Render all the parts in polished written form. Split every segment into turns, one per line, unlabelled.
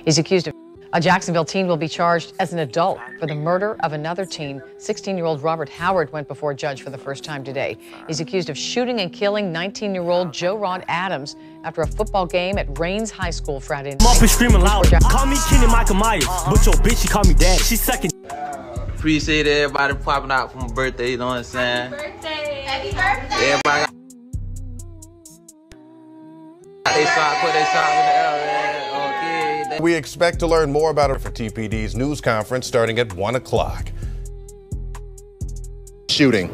He's accused of a Jacksonville teen will be charged as an adult for the murder of another teen. 16-year-old Robert Howard went before a judge for the first time today. He's accused of shooting and killing 19-year-old Joe Adams after a football game at Rains High School Friday night.
I'm up and screaming loud. Call me Kenny Michael Myers, but your bitch, she call me dad. She's second.
Appreciate everybody popping out for my birthday, you know what I'm saying?
Happy birthday! Happy birthday!
Everybody got they shot, put their shot in the air, man. Okay.
We expect to learn more about it for TPD's news conference starting at 1 o'clock. Shooting.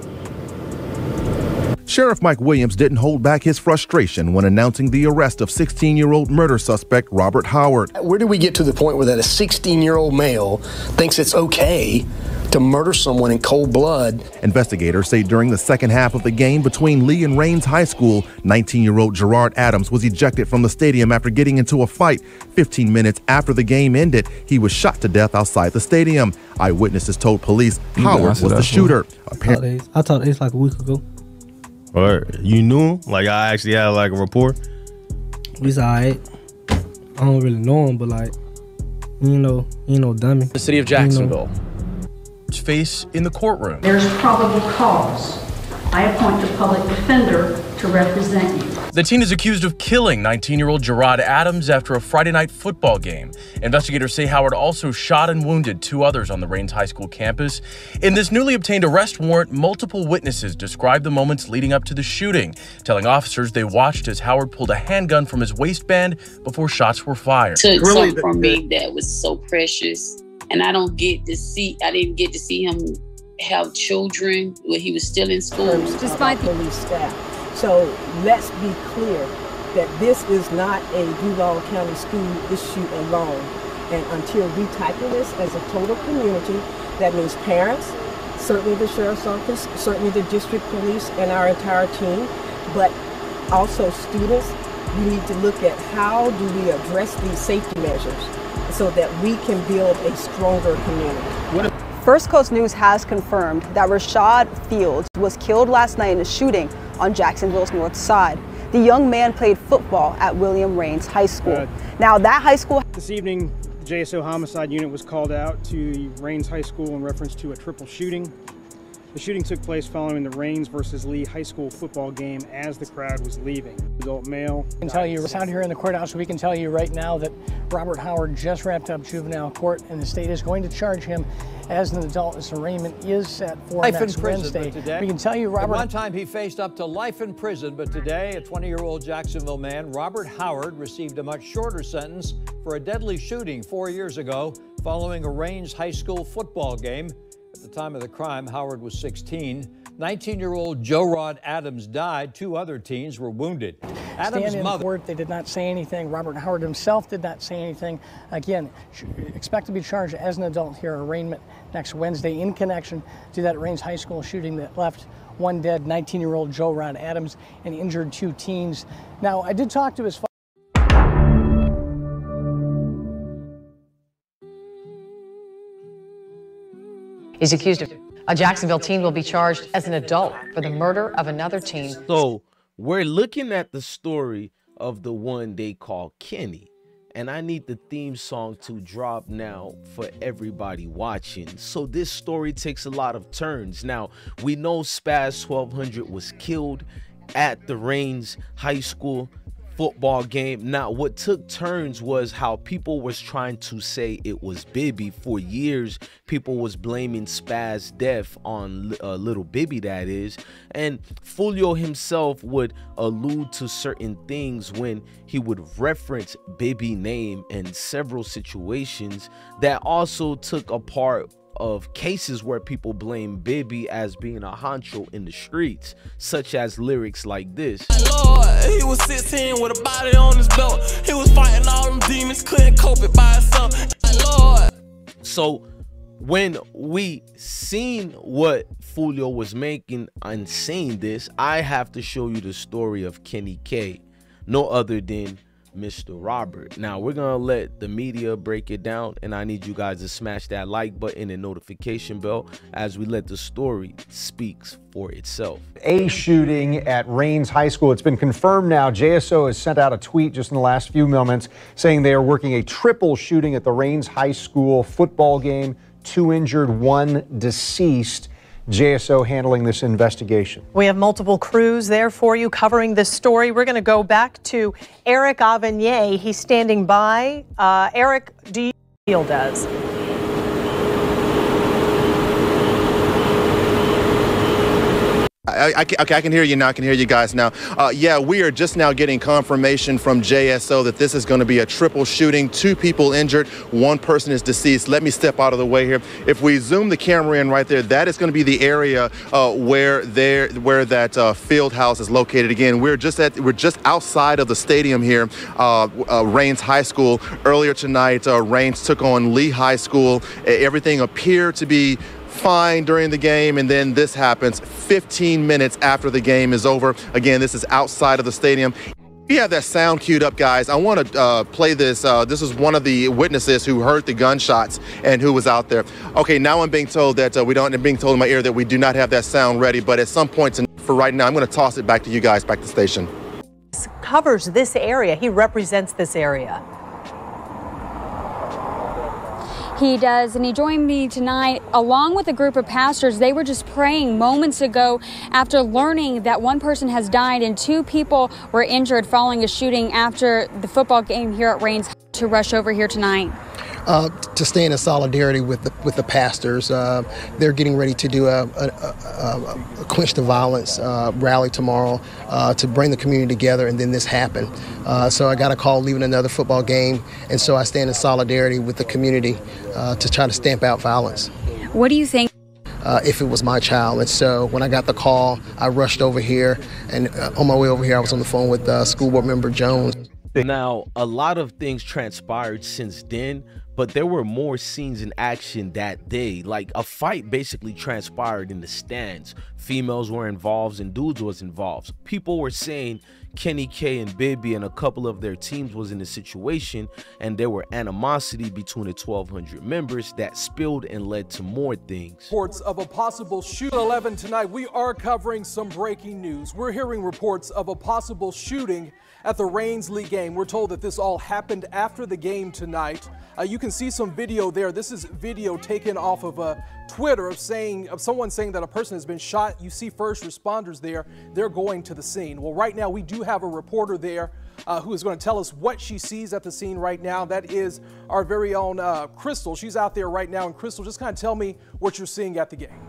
Sheriff Mike Williams didn't hold back his frustration when announcing the arrest of 16-year-old murder suspect Robert Howard.
Where do we get to the point where that a 16-year-old male thinks it's okay to murder someone in cold blood?
Investigators say during the second half of the game between Lee and Rains High School, 19-year-old Gerard Adams was ejected from the stadium after getting into a fight. 15 minutes after the game ended, he was shot to death outside the stadium. Eyewitnesses told police Howard was the shooter.
I talked to Ace like a week ago.
Or you knew him? Like I actually had like a rapport?
He's alright. I don't really know him, but like, you know, dummy.
The city of Jacksonville. Face in the courtroom.
There's probable cause. I appoint the public defender to represent you.
The teen is accused of killing 19-year-old Gerard Adams after a Friday night football game. Investigators say Howard also shot and wounded 2 others on the Rains High School campus. In this newly obtained arrest warrant, multiple witnesses described the moments leading up to the shooting, telling officers they watched as Howard pulled a handgun from his waistband before shots were fired.
Took something from me that was so precious, and I didn't get to see him have children when he was still in school.
Despite the police staff. So let's be clear that this is not a Duval County school issue alone. And until we tackle this as a total community, that means parents, certainly the sheriff's office, certainly the district police and our entire team, but also students, we need to look at how do we address these safety measures so that we can build a stronger community.
First Coast News has confirmed that Rashad Fields was killed last night in a shooting on Jacksonville's north side. The young man played football at William Rains High School. Now that high school...
This evening, the JSO homicide unit was called out to Rains High School in reference to a triple shooting. The shooting took place following the Rains versus Lee High School football game as the crowd was leaving. Adult male.
I can tell you, we're out here in the courthouse, we can tell you right now that Robert Howard just wrapped up juvenile court and the state is going to charge him as an adult. His arraignment is set for next Wednesday.
Today,
we can tell you, Robert...
At one time he faced up to life in prison, but today a 20-year-old Jacksonville man, Robert Howard, received a much shorter sentence for a deadly shooting 4 years ago following a Rains High School football game. At the time of the crime, Howard was 16. 19-year-old Joe Adams died. 2 other teens were wounded. Adams'
in
mother...
court, they did not say anything. Robert Howard himself did not say anything. Again, expect to be charged as an adult here. Arraignment next Wednesday in connection to that Rains High School shooting that left 1 dead, 19-year-old Joe Adams, and injured 2 teens. Now, I did talk to his father.
He's accused of a Jacksonville teen will be charged as an adult for the murder of another teen.
So we're looking at the story of the one they call Kenny. And I need the theme song to drop now for everybody watching. So this story takes a lot of turns. Now, we know Spazz 1200 was killed at the Rains High School football game. Now, what took turns was how people was trying to say it was Bibby. For years, people was blaming Spazz's death on little Bibby, that is. And Foolio himself would allude to certain things when he would reference Bibby name in several situations that also took a part of cases where people blame Bibby as being a honcho in the streets, such as lyrics like this.
Lord, he was 16 with a body on his belt. He was fighting all them demons, couldn't cope it by himself. Lord.
So when we seen what Foolio was making and saying this, I have to show you the story of Kenny K, no other than Mr. Robert. Now, we're going to let the media break it down, and I need you guys to smash that like button and notification bell as we let the story speak for itself.
A shooting at Rains High School. It's been confirmed now. JSO has sent out a tweet just in the last few moments saying they are working a triple shooting at the Rains High School football game. 2 injured, 1 deceased. JSO handling this investigation.
We have multiple crews there for you covering this story. We're going to go back to Eric Avenier. He's standing by. Eric, do you feel does?
Okay, I can hear you now. I can hear you guys now. Yeah, we are just now getting confirmation from JSO that this is going to be a triple shooting. 2 people injured, 1 person is deceased. Let me step out of the way here. If we zoom the camera in right there, that is going to be the area where that field house is located. Again, we're just outside of the stadium here, Rains High School. Earlier tonight, Rains took on Lee High School. Everything appeared to be fine during the game, and then this happens 15 minutes after the game is over. Again, this is outside of the stadium. We have that sound queued up, guys. I want to play this. This is one of the witnesses who heard the gunshots and who was out there. Okay, now I'm being told that I'm being told in my ear that we do not have that sound ready, but at some point for right now, I'm going to toss it back to you guys, back to the station.
Covers this area. He represents this area.
He does, and he joined me tonight along with a group of pastors. They were just praying moments ago after learning that 1 person has died and 2 people were injured following a shooting after the football game here at Rains to rush over here tonight.
To stand in solidarity with the pastors. They're getting ready to do a Quench the Violence rally tomorrow to bring the community together, and then this happened. So I got a call leaving another football game, and so I stand in solidarity with the community to try to stamp out violence.
What do you think?
If it was my child. And so when I got the call, I rushed over here, and on my way over here, I was on the phone with school board member Jones.
Now, a lot of things transpired since then, but there were more scenes in action that day. Like, a fight basically transpired in the stands. Females were involved and dudes was involved. People were saying Kenny K and Bibby and a couple of their teams was in the situation, and there were animosity between the 1,200 members that spilled and led to more things.
Reports of a possible shooting. 11 tonight, we are covering some breaking news. We're hearing reports of a possible shooting at the Rains League game. We're told that this all happened after the game tonight. You can see some video there. This is video taken off of Twitter of someone saying that a person has been shot. You see first responders there. They're going to the scene. Well, right now we do have a reporter there who is going to tell us what she sees at the scene right now. That is our very own Crystal. She's out there right now. And Crystal, just kind of tell me what you're seeing at the game.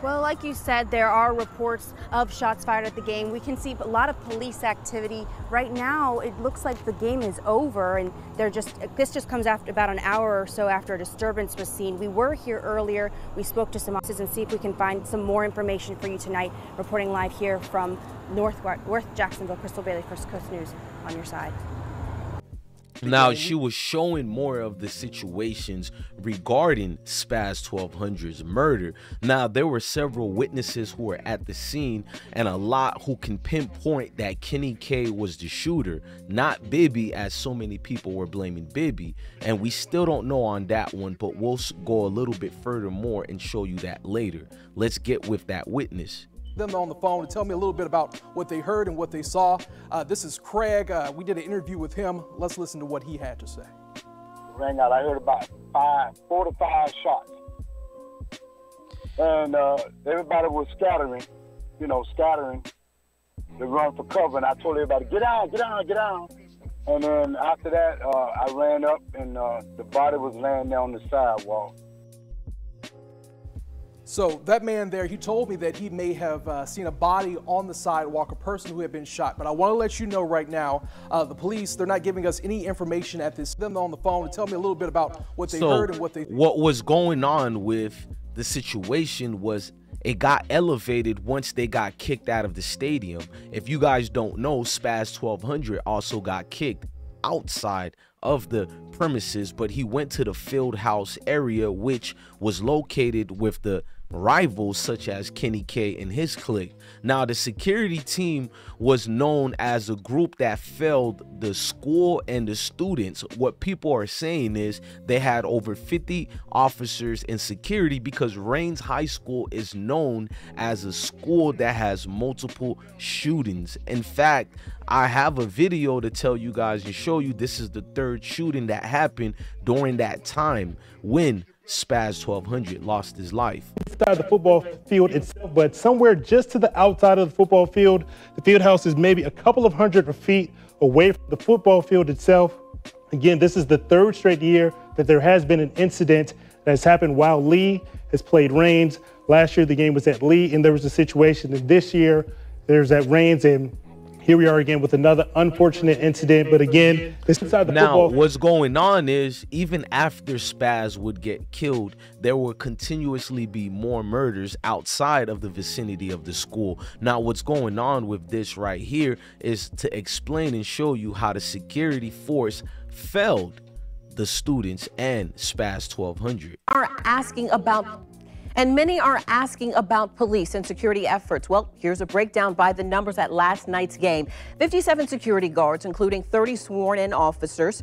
Well, like you said, there are reports of shots fired at the game. We can see a lot of police activity. Right now, it looks like the game is over, and this just comes after about an hour or so after a disturbance was seen. We were here earlier. We spoke to some officers and see if we can find some more information for you tonight. Reporting live here from North Jacksonville, Crystal Bailey, First Coast News on your side.
Now, she was showing more of the situations regarding Spazz 1200's murder. Now, there were several witnesses who were at the scene, and a lot who can pinpoint that Kenny K was the shooter, not Bibby, as so many people were blaming Bibby. And we still don't know on that one, but we'll go a little bit further more and show you that later. Let's get with that witness.
Them on the phone to tell me a little bit about what they heard and what they saw. This is Craig. We did an interview with him. Let's listen to what he had to say.
Rang out. I heard about 4 to 5 shots, and everybody was scattering to run for cover. And I told everybody, get down, get down, get down. And then after that, I ran up, and the body was laying there on the sidewalk.
So that man there, he told me that he may have seen a body on the sidewalk, a person who had been shot. But I want to let you know right now, the police, they're not giving us any information at this. Them on the phone to tell me a little bit about what they heard and what they.
What was going on with the situation was it got elevated once they got kicked out of the stadium. If you guys don't know, Spazz 1200 also got kicked outside of the premises, but he went to the Fieldhouse area, which was located with the rivals such as Kenny K and his clique. Now, the security team was known as a group that failed the school and the students. What people are saying is they had over 50 officers in security because Rains High School is known as a school that has multiple shootings. In fact, I have a video to tell you guys and show you this is the third shooting that happened during that time when Spazz 1200 lost his life.
Inside the football field itself, but somewhere just to the outside of the football field. The field house is maybe a couple of hundred feet away from the football field itself. Again, this is the third straight year that there has been an incident that has happened while Lee has played Rains. Last year, the game was at Lee, and there was a situation. And this year, there's at Rains, and here we are again with another unfortunate incident. But again, this is inside the football.
Now, what's going on is even after Spazz would get killed, there will continuously be more murders outside of the vicinity of the school. Now, what's going on with this right here is to explain and show you how the security force failed the students and Spazz 1200.
Are asking about. And many are asking about police and security efforts. Well, here's a breakdown by the numbers at last night's game. 57 security guards, including 30 sworn-in officers,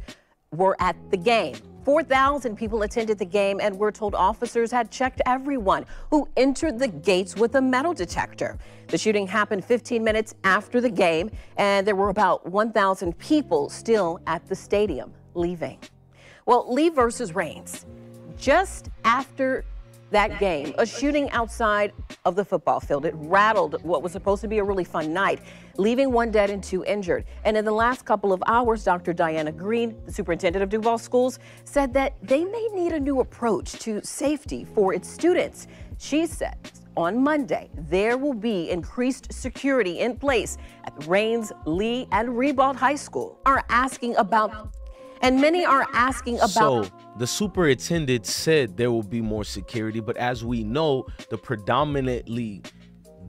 were at the game. 4,000 people attended the game, and we're told officers had checked everyone who entered the gates with a metal detector. The shooting happened 15 minutes after the game, and there were about 1,000 people still at the stadium leaving. Well, Lee versus Rains. Just after that game, a shooting outside of the football field. It rattled what was supposed to be a really fun night, leaving 1 dead and 2 injured. And in the last couple of hours, Dr. Diana Green, the superintendent of Duval Schools, said that they may need a new approach to safety for its students. She said on Monday, there will be increased security in place at Rains, Lee, and Ribault High School. Are asking about, and many are asking about.
So the superintendent said there will be more security, but as we know, the predominantly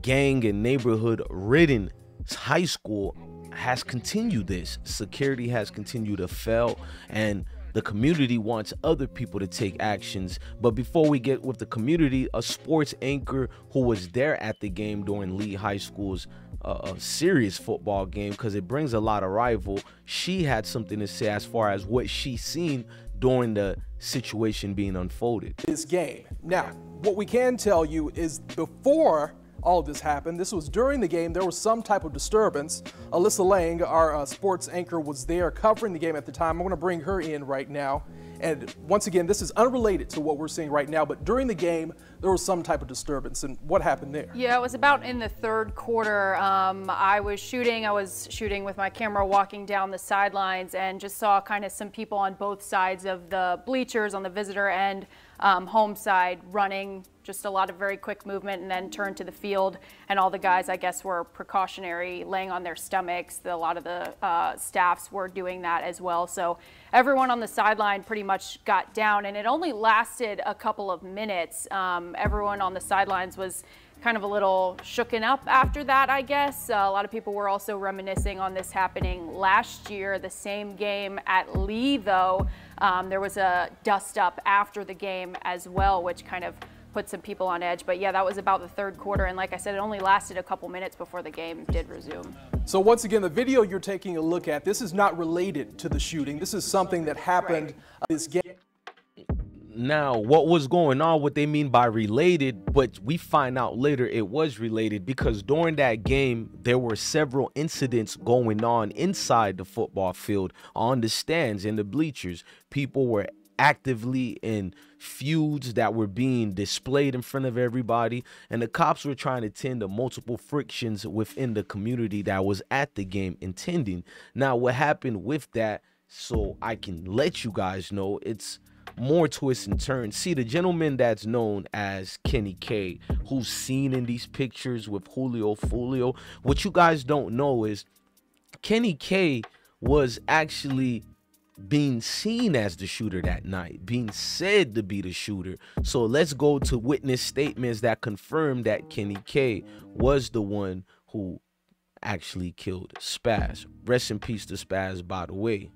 gang and neighborhood ridden high school has continued this. Security has continued to fail, and the community wants other people to take actions. But before we get with the community, a sports anchor who was there at the game during Lee High School's a serious football game, because it brings a lot of rival, she had something to say as far as what she seen during the situation being unfolded.
This game. Now, what we can tell you is before all of this happened, this was during the game, there was some type of disturbance. Alyssa Lang, our sports anchor, was there covering the game at the time. I'm going to bring her in right now. And once again, this is unrelated to what we're seeing right now, but during the game, there was some type of disturbance. And what happened there?
Yeah, it was about in the third quarter. I was shooting with my camera, walking down the sidelines, and just saw kind of some people on both sides of the bleachers on the visitor and home side running, just a lot of very quick movement, and then turned to the field, and all the guys, I guess, were precautionary, laying on their stomachs. A lot of the staffs were doing that as well. So everyone on the sideline pretty much got down, and it only lasted a couple of minutes. Everyone on the sidelines was kind of a little shooken up after that, I guess. A lot of people were also reminiscing on this happening last year, the same game at Lee, though. There was a dust up after the game as well, which kind of put some people on edge. But yeah, that was about the third quarter. And like I said, it only lasted a couple minutes before the game did resume.
So once again, the video you're taking a look at, this is not related to the shooting. This is something that happened this game.
Now, what was going on, what they mean by related, but we find out later it was related, because during that game, there were several incidents going on inside the football field, on the stands, in the bleachers. People were actively in feuds that were being displayed in front of everybody, and the cops were trying to tend to multiple frictions within the community that was at the game intending. Now, what happened with that, so I can let you guys know, it's more twists and turns. See, the gentleman that's known as Kenny K, who's seen in these pictures with Julio Foolio, what you guys don't know is Kenny K was actually being seen as the shooter that night, being said to be the shooter. So let's go to witness statements that confirm that Kenny K was the one who actually killed Spazz. Rest in peace to Spazz, by the way.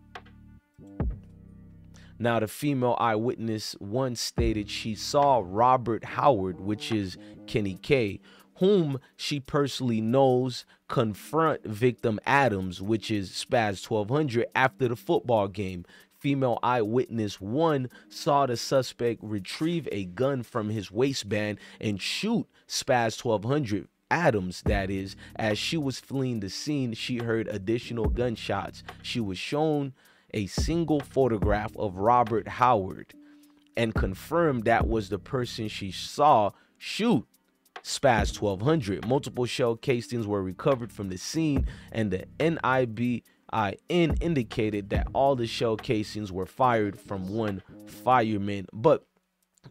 Now, the female eyewitness once stated she saw Robert Howard, which is Kenny K, whom she personally knows, confront victim Adams, which is Spazz 1200, after the football game. Female eyewitness 1 saw the suspect retrieve a gun from his waistband and shoot Spazz 1200, Adams that is. As she was fleeing the scene, she heard additional gunshots. She was shown a single photograph of Robert Howard and confirmed that was the person she saw shoot Spazz 1200. Multiple shell casings were recovered from the scene, and the NIBIN indicated that all the shell casings were fired from one fireman. But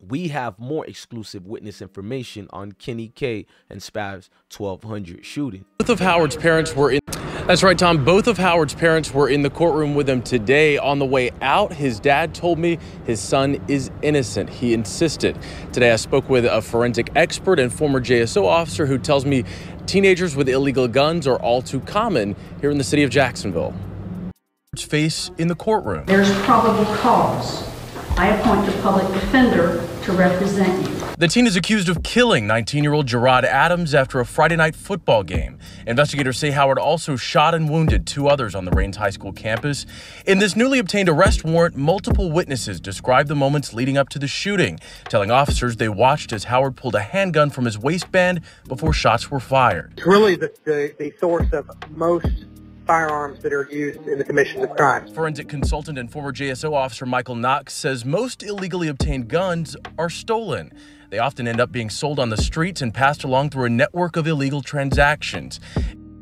we have more exclusive witness information on Kenny K and Spazz 1200 shooting.
Both of Howard's parents were in. That's right, Tom. Both of Howard's parents were in the courtroom with him today. On the way out, his dad told me his son is innocent. He insisted. Today, I spoke with a forensic expert and former JSO officer who tells me teenagers with illegal guns are all too common here in the city of Jacksonville. Face in the courtroom.
There's probable cause. I appoint the public defender to represent you.
The teen is accused of killing 19-year-old Gerard Adams after a Friday night football game. Investigators say Howard also shot and wounded 2 others on the Rains High School campus. In this newly obtained arrest warrant, multiple witnesses described the moments leading up to the shooting, telling officers they watched as Howard pulled a handgun from his waistband before shots were fired.
It's really the source of most firearms that are used in the commission of crimes.
Forensic consultant and former JSO officer Michael Knox says most illegally obtained guns are stolen. They often end up being sold on the streets and passed along through a network of illegal transactions.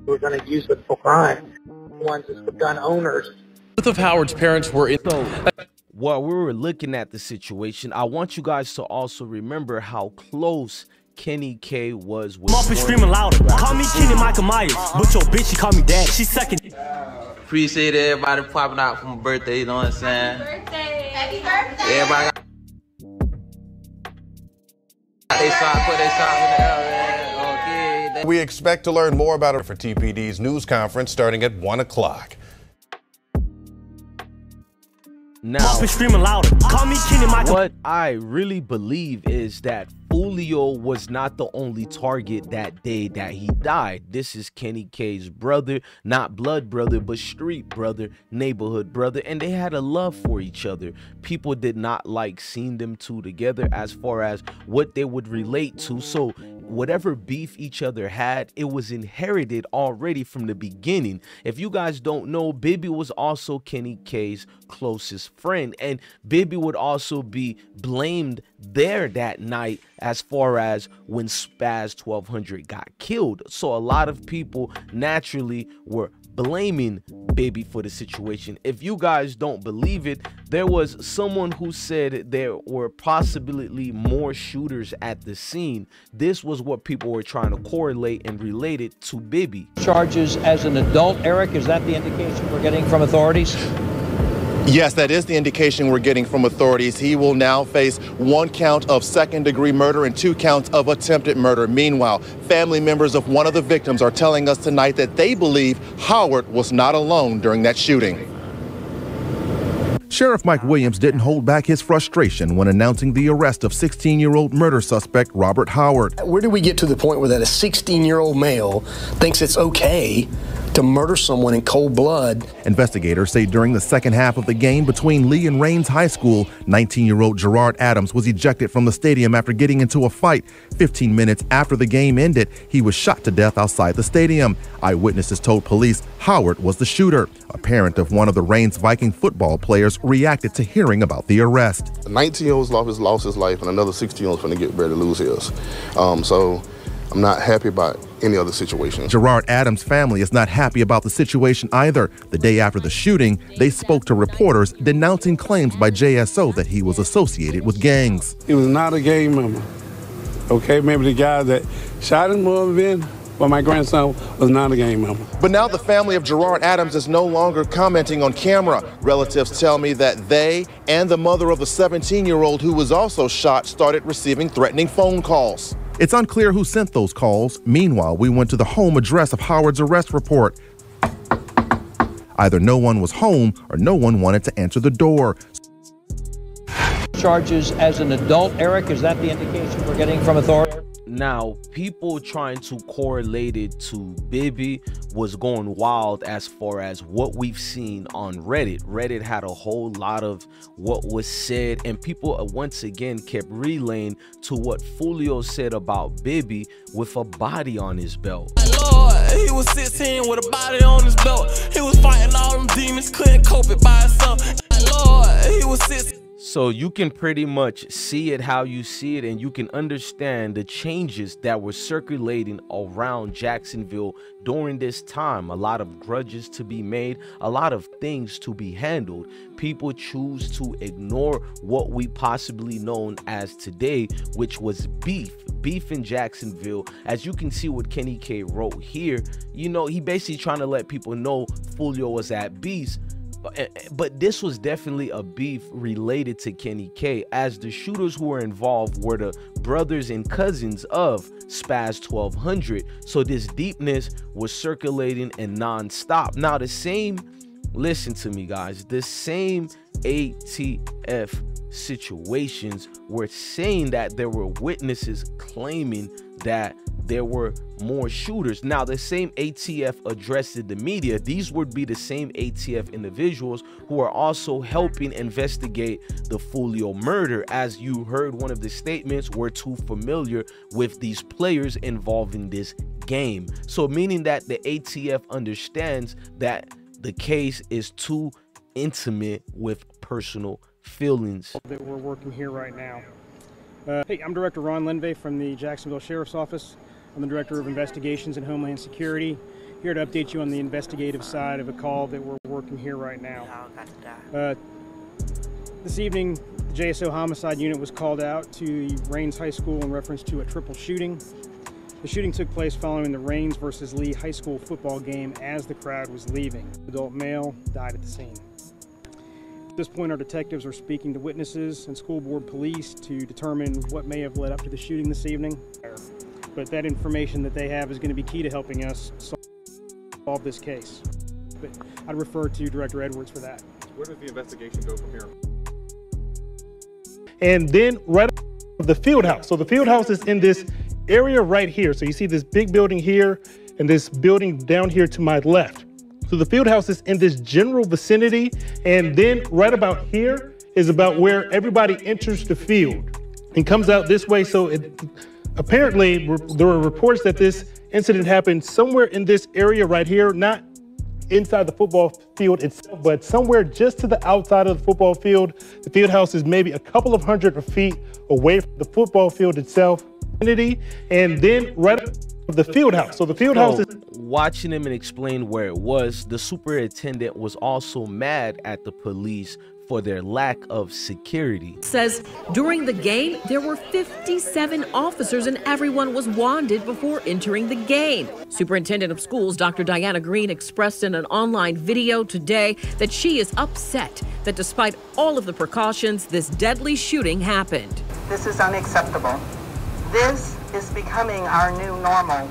We're going to use it for crime. Ones is for gun owners.
Both of Howard's parents were in.
While we were looking at the situation, I want you guys to also remember how close Kenny K was with.
I'm up and screaming louder. Call me Kenny Michael Myers, but your bitch, she call me Dad. She's second.
Appreciate everybody popping out for my birthday, you know what I'm saying? Happy birthday. Happy birthday. Everybody got they shot, put their shots in the air, man. Okay.
We expect to learn more about it for TPD's news conference starting at 1 o'clock.
Now, what I really believe is that Julio was not the only target that day that he died. This is Kenny K's brother, not blood brother, but street brother, neighborhood brother, and they had a love for each other. People did not like seeing them two together as far as what they would relate to. So whatever beef each other had, it was inherited already from the beginning. If you guys don't know, Bibby was also Kenny K's closest friend, and Bibby would also be blamed there that night as far as when Spazz 1200 got killed. So a lot of people naturally were blaming Bibby for the situation. If you guys don't believe it, there was someone who said there were possibly more shooters at the scene. This was what people were trying to correlate and relate it to Bibby.
Charges as an adult. Eric, is that the indication we're getting from authorities?
Yes, that is the indication we're getting from authorities. He will now face 1 count of second-degree murder and 2 counts of attempted murder. Meanwhile, family members of one of the victims are telling us tonight that they believe Howard was not alone during that shooting. Sheriff Mike Williams didn't hold back his frustration when announcing the arrest of 16-year-old murder suspect Robert Howard.
Where did we get to the point where that a 16-year-old male thinks it's okay to murder someone in cold blood?
Investigators say during the second half of the game between Lee and Rains High School, 19-year-old Gerard Adams was ejected from the stadium after getting into a fight. 15 minutes after the game ended, he was shot to death outside the stadium. Eyewitnesses told police Howard was the shooter. A parent of one of the Rains Viking football players reacted to hearing about the arrest.
A 19-year-old lost his life, and another 16-year-old is going to get ready to lose his. So I'm not happy about any other situation.
Gerard Adams' family is not happy about the situation either. The day after the shooting, they spoke to reporters denouncing claims by JSO that he was associated with gangs.
He was not a gang member. Okay, maybe the guy that shot him would have been, but my grandson was not a gang member.
But now the family of Gerard Adams is no longer commenting on camera. Relatives tell me that they and the mother of the 17-year-old who was also shot started receiving threatening phone calls. It's unclear who sent those calls. Meanwhile, we went to the home address of Howard's arrest report. Either no one was home or no one wanted to answer the door.
charges as an adult. Eric, is that the indication we're getting from authorities?
Now, people trying to correlate it to Bibby was going wild as far as what we've seen on Reddit. Reddit had a whole lot of what was said, and people once again kept relaying to what Foolio said about Bibby with a body on his belt.
Lord, he was 16 with a body on his belt. He was fighting all them demons, couldn't cope it by himself. Lord, he was 16.
So you can pretty much see it how you see it, and you can understand the changes that were circulating around Jacksonville during this time. A lot of grudges to be made, a lot of things to be handled. People choose to ignore what we possibly known as today, which was beef in Jacksonville. As you can see what Kenny K wrote here, you know, he basically trying to let people know Foolio was at Beast. But this was definitely a beef related to Kenny K, as the shooters who were involved were the brothers and cousins of Spazz 1200. So this deepness was circulating and non-stop. Now the same, listen to me guys, the same ATF situations were saying that there were witnesses claiming that there were more shooters. Now, the same ATF addressed the media. These would be the same ATF individuals who are also helping investigate the Foolio murder. As you heard one of the statements, we're too familiar with these players involved in this game. So meaning that the ATF understands that the case is too intimate with personal feelings.
That we're working here right now. Hey, I'm Director Ron Linvey from the Jacksonville Sheriff's Office. I'm the Director of Investigations and Homeland Security, here to update you on the investigative side of a call that we're working here right now. This evening, the JSO Homicide Unit was called out to Rains High School in reference to a triple shooting. The shooting took place following the Rains versus Lee High School football game as the crowd was leaving. Adult male died at the scene. At this point, our detectives are speaking to witnesses and school board police to determine what may have led up to the shooting this evening. But that information that they have is going to be key to helping us solve this case. But I'd refer to Director Edwards for that.
Where does the investigation go from here?
And then right up the Fieldhouse. So the Fieldhouse is in this area right here. So you see this big building here and this building down here to my left. So the Fieldhouse is in this general vicinity. And then right about here is about where everybody enters the field and comes out this way. So apparently, there were reports that this incident happened somewhere in this area right here, not inside the football field itself, but somewhere just to the outside of the football field. The Fieldhouse is maybe a couple of hundred feet away from the football field itself. And then right up the Fieldhouse. So the Fieldhouse is...
Watching him and explain where it was, the superintendent was also mad at the police for their lack of security.
Says during the game, there were 57 officers and everyone was wanded before entering the game. Superintendent of Schools, Dr. Diana Green, expressed in an online video today that she is upset that despite all of the precautions, this deadly shooting happened.
This is unacceptable. This is becoming our new normal,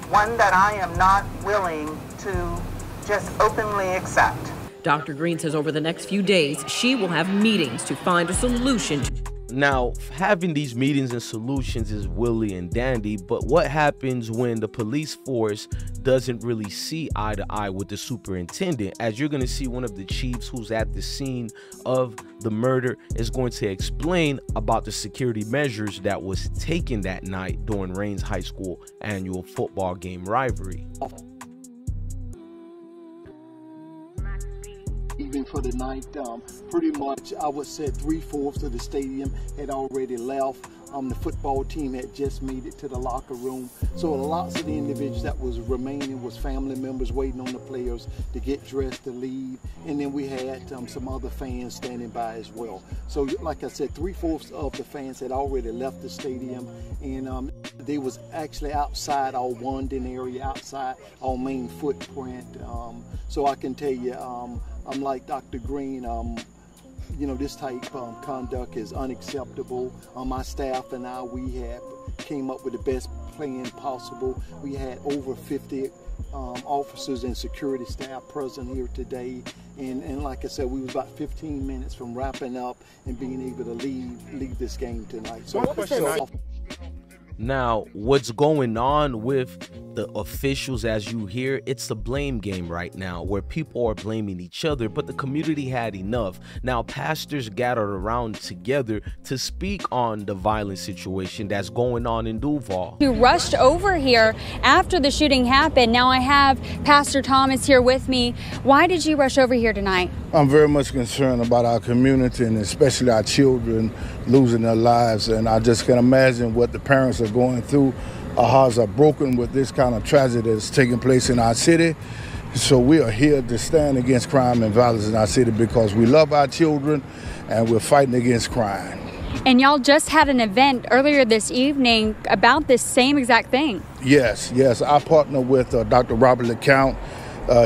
one that I am not willing to just openly accept.
Dr. Green says over the next few days, she will have meetings to find a solution.
Now, having these meetings and solutions is willy and dandy, but what happens when the police force doesn't really see eye to eye with the superintendent? As you're going to see, one of the chiefs who's at the scene of the murder is going to explain about the security measures that was taken that night during Rains High School annual football game rivalry.
Even for the night, pretty much I would say 3/4 of the stadium had already left. The football team had just made it to the locker room. So lots of the individuals that was remaining was family members waiting on the players to get dressed to leave. And then we had some other fans standing by as well. So like I said, 3/4 of the fans had already left the stadium, and they was actually outside our wandering area, outside our main footprint. So I can tell you, I'm like Dr. Green, you know, this type of conduct is unacceptable. My staff and I, we have came up with the best plan possible. We had over 50 officers and security staff present here today. And like I said, we was about 15 minutes from wrapping up and being able to leave this game tonight. So
now, what's going on with the officials, as you hear, it's a blame game right now where people are blaming each other, but the community had enough. Now, pastors gathered around together to speak on the violent situation that's going on in Duval.
Who rushed over here after the shooting happened. Now I have Pastor Thomas here with me. Why did you rush over here tonight?
I'm very much concerned about our community and especially our children losing their lives, and I just can imagine what the parents are going through. Our hearts are broken with this kind of tragedy that's taking place in our city. So we are here to stand against crime and violence in our city because we love our children and we're fighting against crime.
And y'all just had an event earlier this evening about this same exact thing.
Yes. I partner with Dr. Robert LeCount.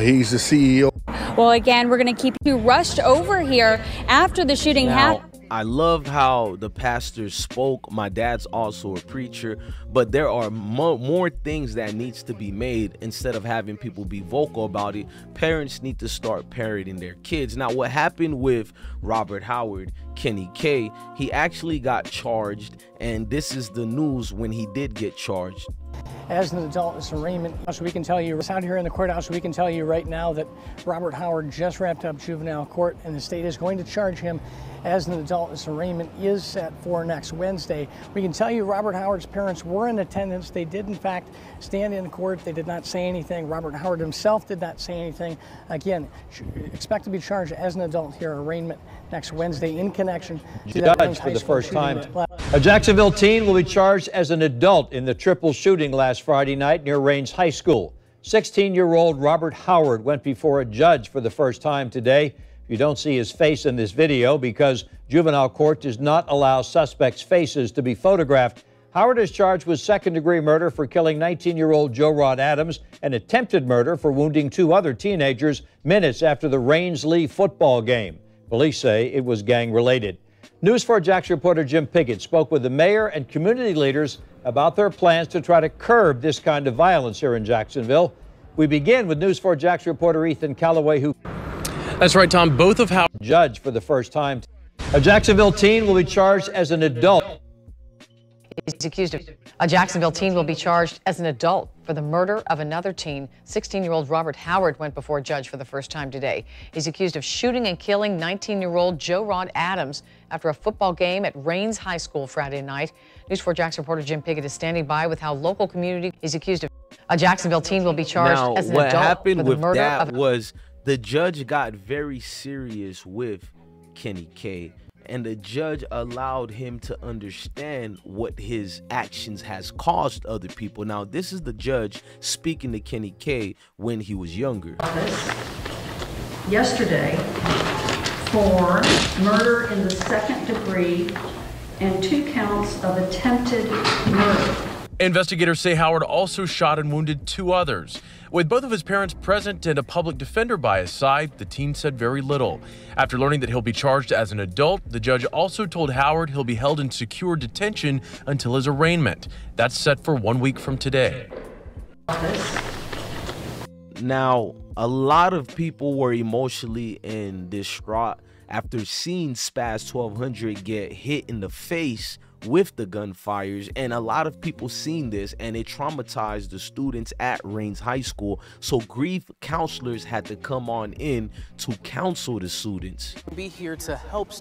He's the CEO.
Well, again, we're going to keep you rushed over here after the shooting happened.
I love how the pastor spoke. My dad's also a preacher, but there are more things that needs to be made. Instead of having people be vocal about it, parents need to start parenting their kids. Now, what happened with Robert Howard, Kenny K, he actually got charged, and this is the news when he did get charged.
As an adult, it's arraignment. So we can tell you, out here in the courthouse, we can tell you right now that Robert Howard just wrapped up juvenile court, and the state is going to charge him as an adult. This arraignment is set for next Wednesday. We can tell you Robert Howard's parents were in attendance. They did, in fact, stand in court. They did not say anything. Robert Howard himself did not say anything. Again, expect to be charged as an adult here, arraignment next Wednesday in connection to that
Judge for the first time. A Jacksonville teen will be charged as an adult in the triple shooting last Friday night near Rains High School. 16-year-old Robert Howard went before a judge for the first time today. You don't see his face in this video because juvenile court does not allow suspects' faces to be photographed. Howard is charged with second-degree murder for killing 19-year-old Joe Rod Adams and attempted murder for wounding two other teenagers minutes after the Rains-Lee football game. Police say it was gang-related. News 4 Jax reporter Jim Pickett spoke with the mayor and community leaders about their plans to try to curb this kind of violence here in Jacksonville. We begin with News 4 Jax reporter Ethan Calloway, who...
That's right, Tom. Both of Howard...
Judge for the first time. A Jacksonville teen will be charged as an adult.
He's accused of... A Jacksonville teen will be charged as an adult for the murder of another teen. 16-year-old Robert Howard went before a judge for the first time today. He's accused of shooting and killing 19-year-old Joe Rod Adams after a football game at Rains High School Friday night. News 4 Jax reporter Jim Pickett is standing by with how local community is accused of... A Jacksonville teen will be charged as an adult.
What happened with that
of...
was the judge got very serious with Kenny K, and the judge allowed him to understand what his actions has caused other people. Now, this is the judge speaking to Kenny K when he was younger.
Yesterday for murder in the second degree and 2 counts of attempted murder.
Investigators say Howard also shot and wounded 2 others. With both of his parents present and a public defender by his side, the teen said very little. After learning that he'll be charged as an adult, the judge also told Howard he'll be held in secure detention until his arraignment. That's set for 1 week from today.
Now, a lot of people were emotionally and distraught after seeing Spazz 1200 get hit in the face with the gunfires, and a lot of people seen this and it traumatized the students at Rains High School, so grief counselors had to come on in to counsel the students.
Be here to help.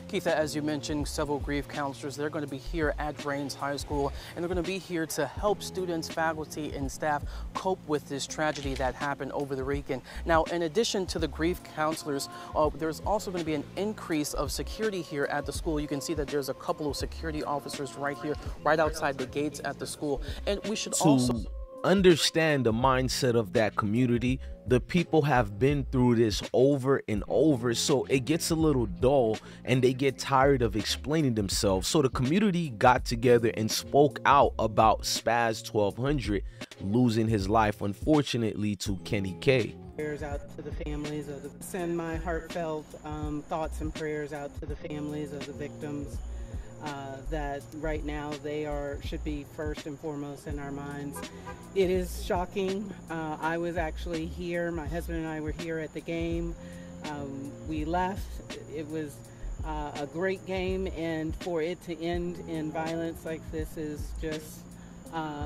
Keitha, as you mentioned, several grief counselors, they're going to be here at Rains High School, and they're going to be here to help students, faculty, and staff cope with this tragedy that happened over the weekend. Now, in addition to the grief counselors, there's also going to be an increase of security here at the school. You can see that there's a couple of security officers right here, right outside the gates at the school. And we should also
understand the mindset of that community. The people have been through this over and over, so it gets a little dull and they get tired of explaining themselves. So the community got together and spoke out about Spazz 1200 losing his life, unfortunately, to Kenny K.
Prayers out to the families of send my heartfelt thoughts and prayers out to the families of the victims. that right now they should be first and foremost in our minds. It is shocking. I was actually here, my husband and I were here at the game. We left. It was a great game, and for it to end in violence like this is just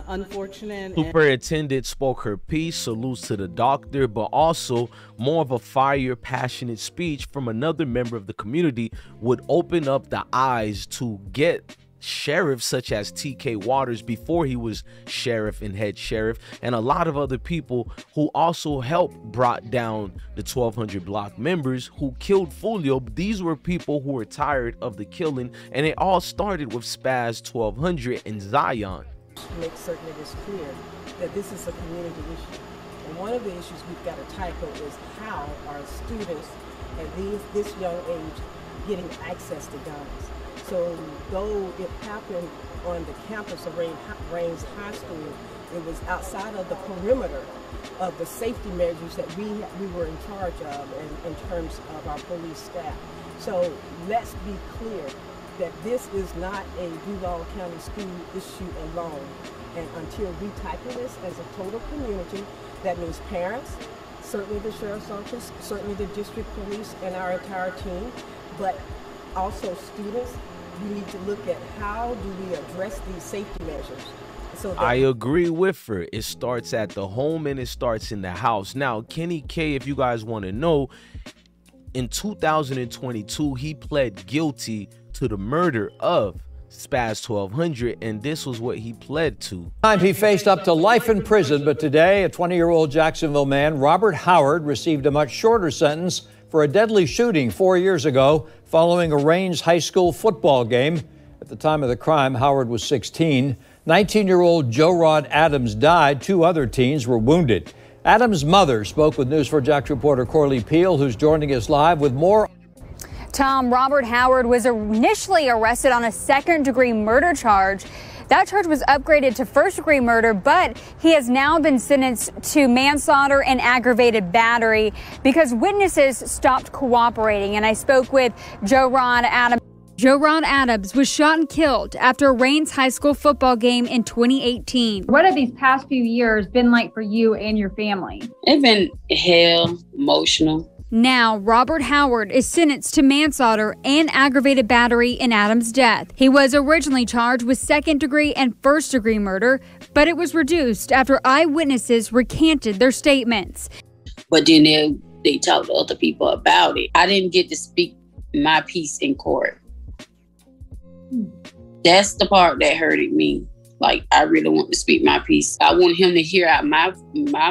unfortunate.
Superintendent spoke her piece, salutes to the doctor, but also more of a fire, passionate speech from another member of the community would open up the eyes to get sheriffs such as TK Waters before he was sheriff and head sheriff, and a lot of other people who also helped brought down the 1200 block members who killed Foolio. These were people who were tired of the killing, and it all started with Spazz 1200 and Zion.
Make certain it is clear that this is a community issue. And one of the issues we've got to tackle is how are students at this young age getting access to guns. So though it happened on the campus of Rains High School, it was outside of the perimeter of the safety measures that we were in charge of in terms of our police staff. So let's be clear that this is not a Duval County school issue alone. And until we tackle this as a total community, that means parents, certainly the sheriff's office, certainly the district police and our entire team, but also students, we need to look at how do we address these safety measures. So
I agree with her. It starts at the home and it starts in the house. Now, Kenny K, if you guys want to know, in 2022, he pled guilty to the murder of Spazz 1200, and this was what he pled to.
He faced up to life in prison, but today a 20-year-old Jacksonville man, Robert Howard, received a much shorter sentence for a deadly shooting 4 years ago following a Rains High School football game. At the time of the crime, Howard was 16. 19-year-old Joe Rod Adams died. 2 other teens were wounded. Adams' mother spoke with News4 Jax reporter Corley Peel, who's joining us live with more.
Tom, Robert Howard was initially arrested on a second-degree murder charge. That charge was upgraded to first-degree murder, but he has now been sentenced to manslaughter and aggravated battery because witnesses stopped cooperating. And I spoke with Joe Rod Adams. Joe Rod Adams was shot and killed after a Rains High School football game in 2018.
What have these past few years been like for you and your family?
It's been hell, emotional.
Now, Robert Howard is sentenced to manslaughter and aggravated battery in Adams' death. He was originally charged with second-degree and first-degree murder, but it was reduced after eyewitnesses recanted their statements.
But then they talked to other people about it. I didn't get to speak my piece in court. That's the part that hurted me. Like, I really want to speak my piece. I want him to hear out my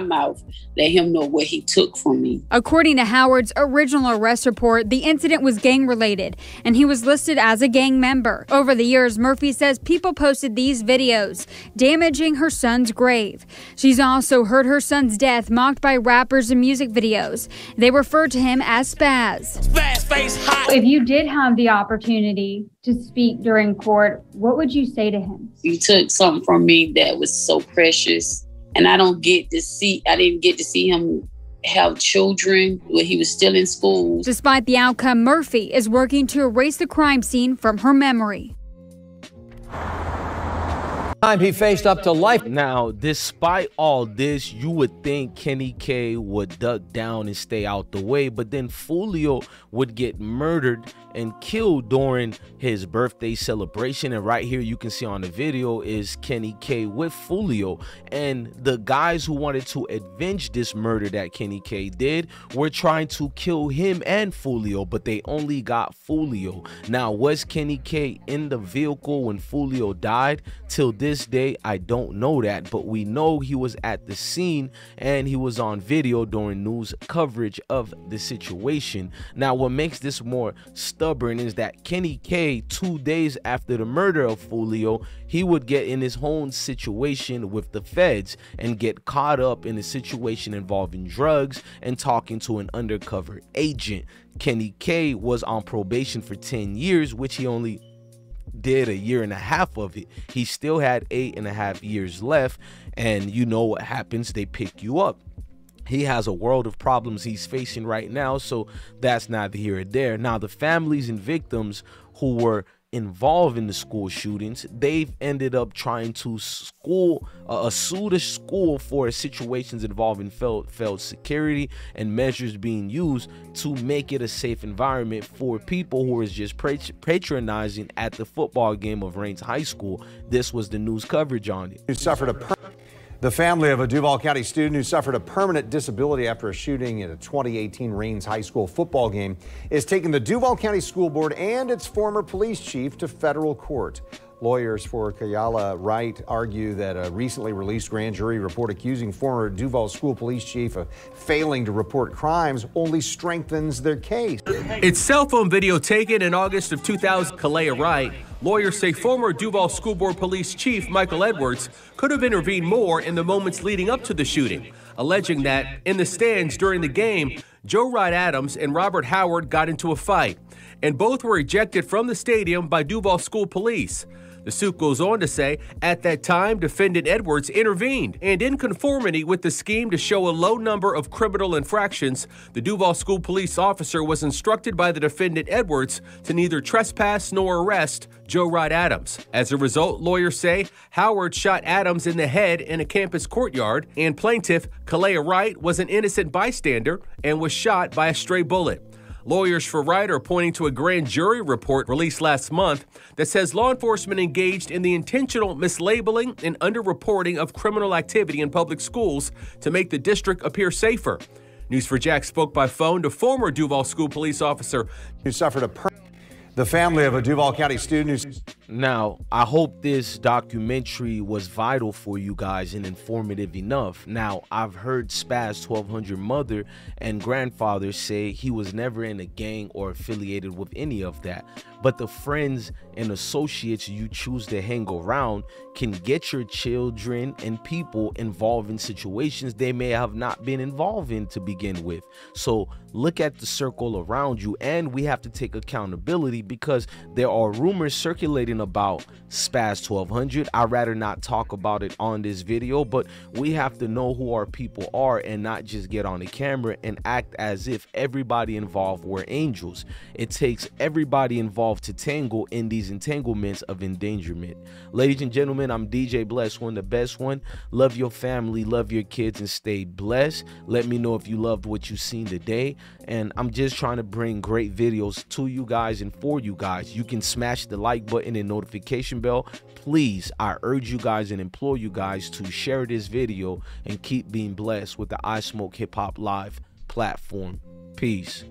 mouth, let him know what he took from me.
According to Howard's original arrest report, the incident was gang-related, and he was listed as a gang member. Over the years, Murphy says people posted these videos, damaging her son's grave. She's also heard her son's death mocked by rappers in music videos. They refer to him as Spazz.
If you did have the opportunity to speak during court, what would you say to him?
You took something from me that was so precious, and I didn't get to see him have children when he was still in school.
Despite the outcome, Murphy is working to erase the crime scene from her memory.
He faced up to life.
Now, despite all this, you would think Kenny K would duck down and stay out the way, but then Foolio would get murdered and killed during his birthday celebration. And right here you can see on the video is Kenny K with Foolio, and the guys who wanted to avenge this murder that Kenny K did were trying to kill him and Foolio, but they only got Foolio. Now, was Kenny K in the vehicle when Foolio died? Till this day, I don't know that, but we know he was at the scene and he was on video during news coverage of the situation. Now, what makes this more stubborn is that Kenny K, 2 days after the murder of Foolio, he would get in his own situation with the feds and get caught up in a situation involving drugs and talking to an undercover agent. Kenny K was on probation for 10 years, which he only did 1.5 years of it. He still had 8.5 years left, and you know what happens, they pick you up. He has a world of problems he's facing right now, so that's neither here or there. Now, the families and victims who were involved in the school shootings, they've ended up trying to sue the school for situations involving failed security and measures being used to make it a safe environment for people who is just patronizing at the football game of Rains High School. This was the news coverage on it.
The family of a Duval County student who suffered a permanent disability after a shooting at a 2018 Rains High School football game is taking the Duval County School Board and its former police chief to federal court. Lawyers for Kayala Wright argue that a recently released grand jury report accusing former Duval School Police Chief of failing to report crimes only strengthens their case.
It's cell phone video taken in August of 2000. Kayala Wright, lawyers say former Duval School Board Police Chief Michael Edwards could have intervened more in the moments leading up to the shooting, alleging that in the stands during the game, Joe Wright Adams and Robert Howard got into a fight, and both were ejected from the stadium by Duval School Police. The suit goes on to say, at that time, defendant Edwards intervened, and in conformity with the scheme to show a low number of criminal infractions, the Duval School Police officer was instructed by the defendant Edwards to neither trespass nor arrest Joe Wright Adams. As a result, lawyers say Howard shot Adams in the head in a campus courtyard, and plaintiff Kayala Wright was an innocent bystander and was shot by a stray bullet. Lawyers for Wright are pointing to a grand jury report released last month that says law enforcement engaged in the intentional mislabeling and underreporting of criminal activity in public schools to make the district appear safer. News4Jax spoke by phone to former Duval School Police officer
who suffered the family of a Duval County student who's...
Now, I hope this documentary was vital for you guys and informative enough. Now, I've heard Spazz 1200 mother and grandfather say he was never in a gang or affiliated with any of that. But the friends and associates you choose to hang around can get your children and people involved in situations they may have not been involved in to begin with. So look at the circle around you, and we have to take accountability because there are rumors circulating about Spazz 1200. I'd rather not talk about it on this video, but we have to know who our people are and not just get on the camera and act as if everybody involved were angels. It takes everybody involved to tangle in these entanglements of endangerment. Ladies and gentlemen, I'm DJ Bless One, the best one. Love your family, love your kids, and stay blessed. Let me know if you loved what you seen today. And I'm just trying to bring great videos to you guys and for you guys. You can smash the like button and notification bell. Please, I urge you guys and implore you guys to share this video and keep being blessed with the I Smoke Hip Hop Live platform. Peace.